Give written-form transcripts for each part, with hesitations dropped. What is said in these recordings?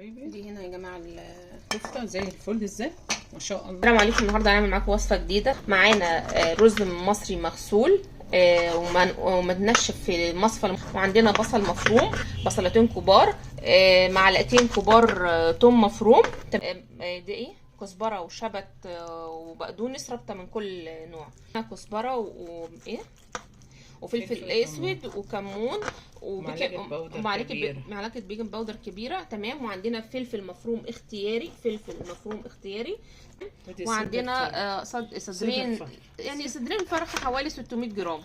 حبايبي دي هنا يا جماعه الكفته زي الفل ازاي ما شاء الله. السلام عليكم. النهارده هنعمل معاكم وصفه جديده. معانا رز مصري مغسول ومتنشف في المصفى، وعندنا بصل مفروم، بصلتين كبار، معلقتين كبار توم مفروم، دي ايه، كزبره وشبت وبقدونس ربطه من كل نوع، كزبره وايه وفلفل اسود وكمون ومعلقه بيكنج باودر كبيره. تمام. وعندنا فلفل مفروم اختياري، وعندنا صدرين، يعني صدرين فرخه حوالي 600 جرام.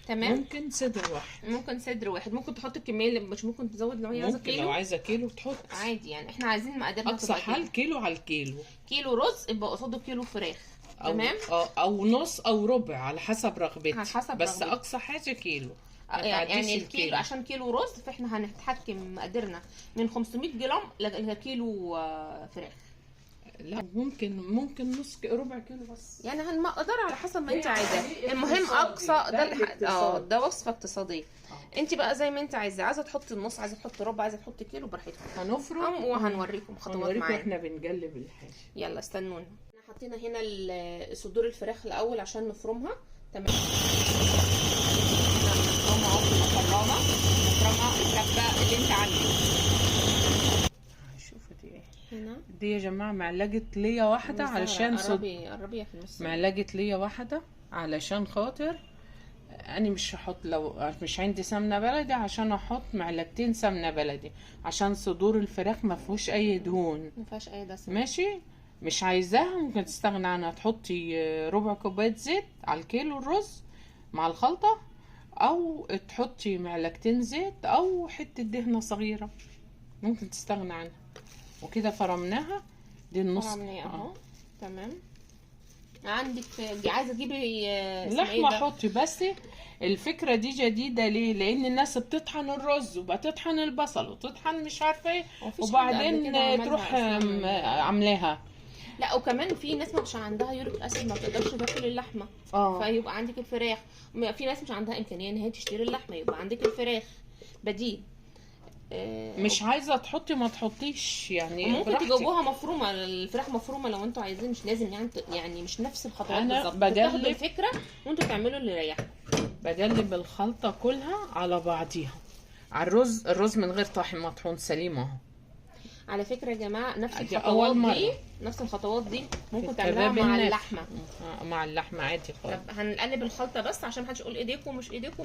تمام. ممكن صدر واحد، ممكن تحط الكميه اللي مش ممكن تزود لو هي عايزه كيلو. لو عايزه كيلو تحط عادي، يعني احنا عايزين مقاديرنا اقصى حال كيلو على الكيلو. كيلو رز يبقى قصاده كيلو فراخ. تمام. او نص او ربع على حسب رغبتي، بس رغبتي. اقصى حاجه كيلو. يعني الكيلو عشان كيلو رز، فاحنا هنتحكم مقاديرنا من 500 جرام لكيلو فراخ. لا ممكن نص ربع كيلو بس، يعني هنقدر على حسب ما انت عايزاه. المهم اقصى ده وصفه اقتصاديه. انت بقى زي ما انت عايزه تحطي النص، عايزه تحطي ربع، عايزه تحطي كيلو، براحتكم. هنفرم وهنوريكم خطوات معانا واحنا بنقلب الحاجه. يلا استنونا. احنا حطينا هنا صدور الفراخ الاول عشان نفرمها. تمام. نفرمها في الفرامه، نفرمها الكبه اللي انت عاملها. هنا دي يا جماعه معلقه ليا واحده علشان قربي في النص. معلقه ليا واحده علشان خاطر انا مش هحط، لو مش عندي سمنه بلدي عشان احط معلقتين سمنه بلدي، عشان صدور الفراخ ما فيهوش اي دهون، ما فيهاش اي دسم. ماشي. مش عايزاها ممكن تستغنى عنها، تحطي ربع كوبايه زيت على الكيلو الرز مع الخلطه، او تحطي معلقتين زيت او حته دهنه صغيره، ممكن تستغنى عنها. وكده فرمناها. دي النص اهو. تمام. عندك عايزه تجيبي لحمه حطي، بس الفكره دي جديده ليه؟ لان الناس بتطحن الرز وبتطحن البصل وتطحن مش عارفه ايه، وبعدين تروح عاملاها. لا، وكمان في ناس مش عندها يوريك اسيد، ما بتقدرش تاكل اللحمه، فيبقى عندك الفراخ. في ناس مش عندها امكانيه ان هي تشتري اللحمه، يبقى عندك الفراخ بديل. مش عايزه تحطي ما تحطيش، يعني ممكن تجيبوها مفرومه، الفراخ مفرومه لو انتوا عايزين، مش لازم يعني مش نفس الخطوات بالظبط. انا بقلب الفكره وانتوا تعملوا اللي يريحكم. بقلب الخلطه كلها على بعضيها على الرز من غير طحن، مطحون سليم اهو. على فكره يا جماعه نفس الخطوات دي ممكن تعملوها مع اللحمه عادي خالص. طب هنقلب الخلطه بس عشان محدش يقول ايديكم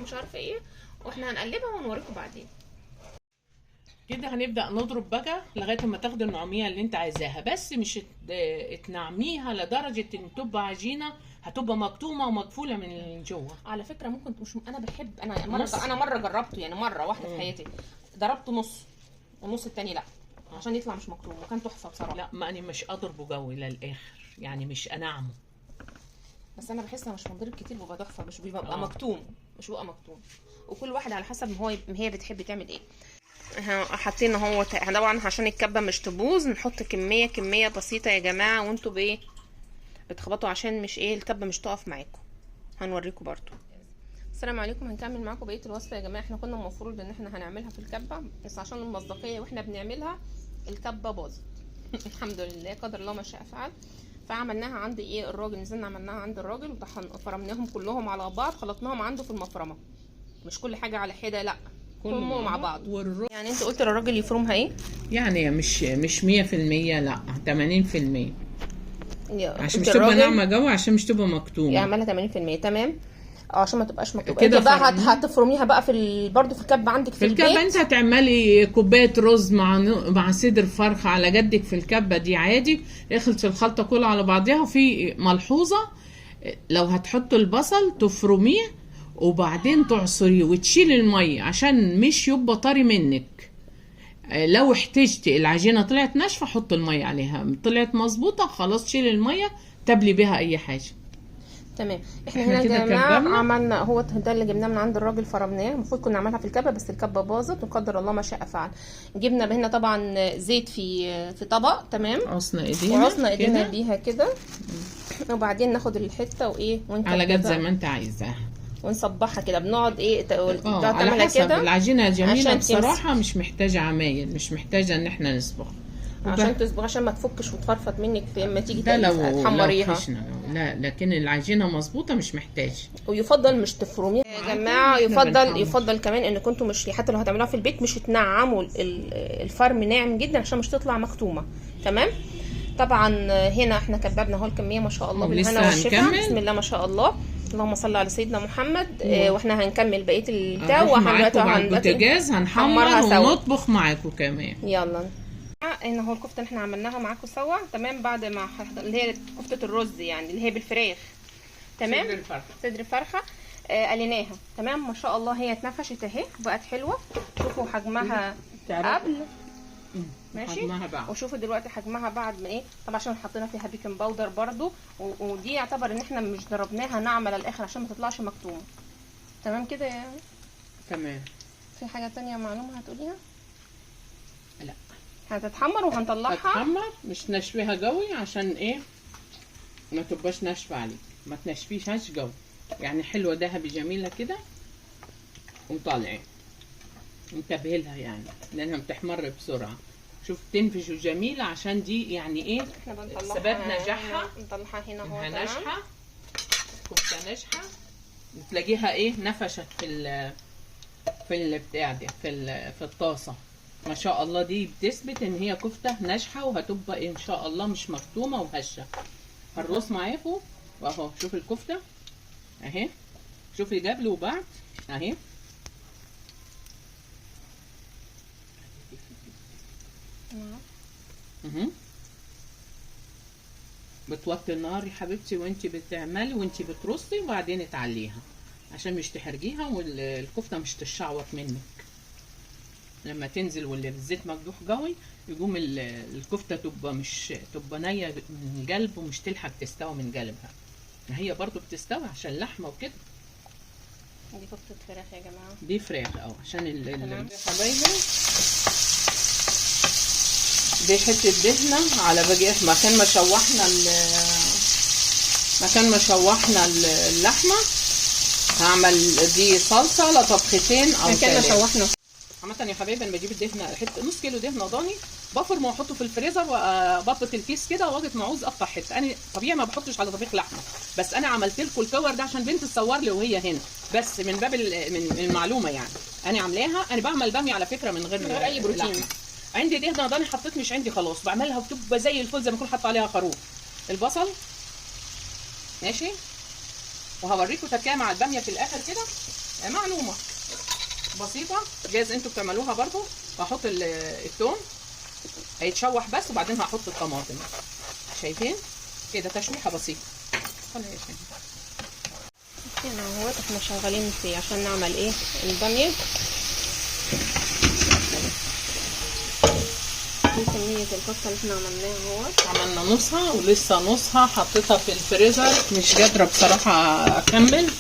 مش عارفه ايه، واحنا هنقلبها ونوريكم بعدين. كده هنبدأ نضرب بقى لغاية ما تاخد النعومية اللي انت عايزاها، بس مش تنعميها لدرجة ان تبقى عجينة، هتبقى مكتومة ومقفولة من جوه. على فكرة ممكن مش انا مرة جربته، يعني مرة واحدة في حياتي ضربته نص والنص التاني لا، عشان يطلع مش مكتوم، وكان تحفة بصراحة. لا ما انا مش اضربه قوي للاخر، يعني مش انعمه، بس انا بحسها مش منضرب كتير بيبقى تحفة، مش بيبقى مكتوم، وكل واحد على حسب ما هي بتحب تعمل ايه. حاطين اهو طبعا عشان الكبه مش تبوظ، نحط كميه بسيطه يا جماعه، وانتوا بتخبطوا عشان مش الكبه مش تقف معاكم. هنوريكم برضو. السلام عليكم. هنكمل معاكم بقيه الوصفه يا جماعه. احنا كنا المفروض ان احنا هنعملها في الكبه، بس عشان المصداقيه واحنا بنعملها الكبه باظت. الحمد لله، قدر الله ما شاء فعل. فعملناها عند الراجل، نزلنا عملناها عند الراجل وفرمناهم كلهم على بعض، خلطناهم عنده في المفرمه، مش كل حاجه على حده، لا كلهم مع بعض. يعني انت قلت للراجل يفرمها ايه؟ يعني مش 100%، لا 80%، عشان مش تبقى ناعمه جوه، عشان مش تبقى مكتومه. يعملها 80%. تمام. عشان ما تبقاش مكتومه. كده بقى هتفرميها بقى برضو في الكبه عندك في البيت. انت هتعملي كوبايه رز مع صدر فرخه على جدك في الكبه دي عادي، اخلطي الخلطه كلها على بعضها. وفي ملحوظه، لو هتحطوا البصل تفرميه وبعدين تعصريه وتشيل الميه عشان مش يبقى طري منك. لو احتجتي العجينه طلعت ناشفه حط الميه عليها، طلعت مظبوطه خلاص شيل الميه، تبلي بيها اي حاجه. تمام. احنا هنا يا جماعه عملنا هو ده اللي جبناه من عند الراجل، فرمناه. المفروض كنا نعملها في الكبه، بس الكبه باظت وقدر الله ما شاء فعل. جبنا هنا طبعا زيت في طبق. تمام. عصنا ايدينا بيها كده، وبعدين ناخد الحته وانت على جد زي ما انت عايزاها. ونصبحها كده. بنقعد ايه على تعملها حسب كده العجينه جميله عشان بصراحه، مش محتاجه عمايل، مش محتاجه ان احنا نصبغ عشان تصبغ، عشان ما تفكش وتفرفط منك في اما تيجي ده لو تحمريها. لا، لكن العجينه مظبوطه مش محتاج. ويفضل مش تفرميها يا جماعه، يفضل كمان ان كنتوا مش حتى لو هتعملوها في البيت مش تنعموا الفرم ناعم جدا عشان مش تطلع مكتومه. تمام. طبعا هنا احنا كببنا اهو الكميه ما شاء الله بالهنا والشفا. بسم الله ما شاء الله، اللهم صل على سيدنا محمد. واحنا هنكمل بقيه البتاع وهنحطها على البوتاجاز، هنحمر ونطبخ معاكم كمان. يلا هنا هو الكفته اللي احنا عملناها معاكم سوا. تمام. بعد ما اللي هي كفته الرز يعني اللي هي بالفراخ. تمام. صدر الفرخه قليناها. تمام ما شاء الله، هي اتنفشت اهي بقت حلوه. شوفوا حجمها قبل، ماشي، وشوفوا دلوقتي حجمها بعد ما ايه. طبعا عشان حطينا فيها بيكنج باودر برضو، ودي يعتبر ان احنا مش ضربناها ناعمه للاخر عشان ما تطلعش مكتومه. تمام كده يعني. تمام. في حاجه تانية معلومه هتقوليها؟ لا، هتتحمر وهنطلعها. هتتحمر مش نشفيها قوي عشان ايه ما تبقاش ناشفه عليك، ما تنشفيهاش قوي يعني، حلوه ذهبي جميله كده ومطلعين. انتبهي لها يعني لانها بتحمر بسرعه. شوف تنفش وجميله عشان دي يعني ايه سبب نجاحها. نطلعها هنا اهو ناجحه، كفته ناجحه، تلاقيها ايه نفشت في البتاع ده في الطاسه ما شاء الله. دي بتثبت ان هي كفته ناجحه وهتبقى ان شاء الله مش مكتومه وهشه. هنرص معاكم واهو. شوف الكفته اهي، شوفي قبل وبعد اهي. بتوطي النار يا حبيبتي وانتي بتعملي وانتي بترصي، وبعدين تعليها عشان مش تحرجيها والكفته مش تشعوط منك. لما تنزل والزيت مقدوح قوي يقوم الكفته تبقى نيه من قلب ومش تلحق تستوي من قلبها. هي برضو بتستوي عشان اللحمه وكده. دي كفته فراخ يا جماعه، دي فراخ عشان حبايبي. دي حته دهنه على بقيه مكان ما شوحنا اللحمه. هعمل دي صلصه لطبختين او مكان ما شوحنا. عامة يا حبايبي انا بجيب الدهنه حته نص كيلو دهنه ضاني، بفرم واحطه في الفريزر وبطط الكيس كده، وقت ما عاوز اقطع حته. انا طبيعي ما بحطش على طبيخ لحمه، بس انا عملت لكم الكور ده عشان بنتي تصور لي وهي هنا، بس من باب من المعلومه يعني. انا عاملاها، انا بعمل باميه على فكره من غير اي بروتين لحمة. عندي دهنه ضاني حطيت، مش عندي خلاص بعملها وبتبقى زي الفل زي ما اكون حاطه عليها خروف. البصل ماشي، وهوريكم تركيبه مع الباميه في الاخر كده معلومه بسيطه جايز انتوا بتعملوها برضو. هحط الثوم هيتشوح بس، وبعدين هحط الطماطم. شايفين كده تشويحه بسيطه. هنا اهوت احنا شغالين فيه عشان نعمل ايه الباميه. دي كميه الكفته اللي احنا عملناها اهوت. عملنا نصها ولسه نصها حطيتها في الفريزر، مش قادره بصراحه اكمل،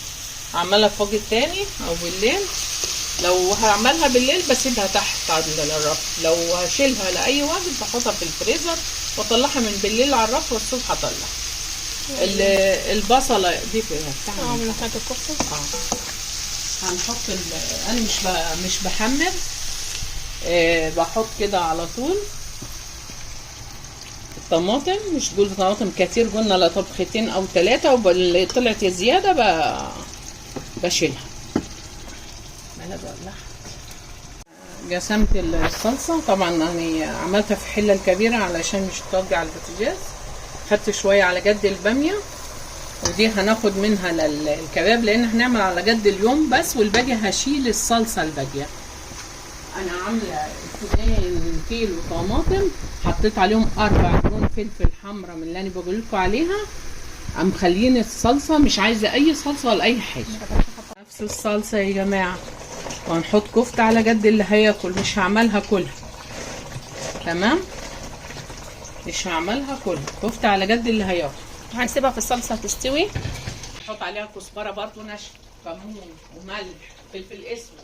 عملها فوق التاني او بالليل. لو هعملها بالليل بسيبها تحت على الرف، لو هشيلها لاي وقت بحطها في الفريزر واطلعها من بالليل على الرف والصبح اطلع. البصله دي فيها من بتاعت الكفته. هنحط انا مش بحمر، بحط كده على طول الطماطم. مش تقول طماطم كتير، قلنا لطبختين او 3، واللي طلعت زياده بشيلها. قسمت الصلصه طبعا، يعني عملتها في حله الكبيره علشان مش توجع البوتاجاز. خدت شويه على قد الباميه، ودي هناخد منها للكباب لان هنعمل على قد اليوم بس، والباقي هشيل الصلصه الباقيه. انا عامله 2 كيلو طماطم، حطيت عليهم 4 لون فلفل حمراء من اللي انا بقول لكم عليها. مخلين الصلصه مش عايزه اي صلصه ولا اي حاجه، نفس الصلصه يا جماعه. وهنحط كفته على قد اللي هياكل، مش هعملها كلها. تمام، مش هعملها كلها، كفته على قد اللي هياكل. هنسيبها في الصلصه تستوي. نحط عليها كزبره برضو ناشفه، كمون وملح، فلفل اسود،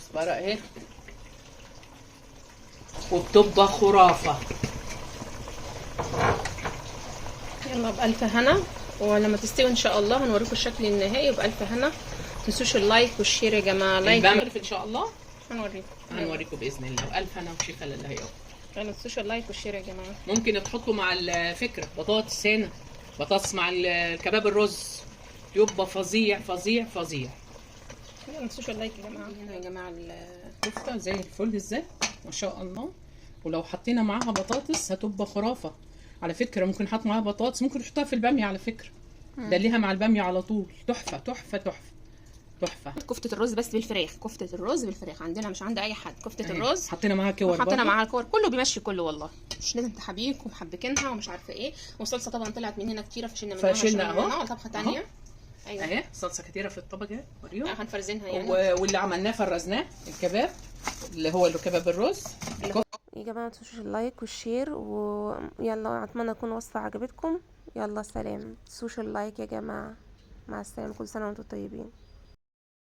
كزبره اهي، وبتبقى خرافه. يلا بألف هنا. ولما تستوي ان شاء الله هنوريكم الشكل النهائي وبألف هنا. متنسوش اللايك والشير يا جماعه. لايك ان شاء الله هنوريكم باذن الله، والف هنا وشفا لله يا رب. ما تنسوش اللايك والشير يا جماعه. ممكن تحطوا مع الفكره بطاطس هنا، بطاطس مع الكباب الرز، يبقى فظيع فظيع فظيع. ما تنسوش اللايك يا جماعه. هنا يا جماعه الكفته زي الفل ازاي ما شاء الله. ولو حطينا معاها بطاطس هتبقى خرافه على فكره. ممكن نحط معاها بطاطس، ممكن نحطها في الباميه على فكره. ده ليها مع الباميه على طول. تحفه تحفه تحفه تحفه. كفته الرز بس بالفراخ، كفته الرز بالفراخ عندنا مش عند اي حد. كفته الرز حطينا معاها كور، حطينا معاها الكور، كله بيمشي كله والله. مش لازم تحبيك ومحبكينها ومش عارفه ايه. والصلصه طبعا طلعت من هنا كتيره فشلنا اهو طبخه ثانيه. ايوه اهي صلصه كتيره في الطبق اهي. وريهم هنفرزنها يعني. واللي عملناه فرزناه الكباب اللي هو كباب الرز. يا جماعه ما تنسوش اللايك والشير، ويلا اتمنى تكون الوصفه عجبتكم. يلا سلام. ما تنسوش اللايك يا جماعه. مع السلامه. كل سنه وانتم طيبين.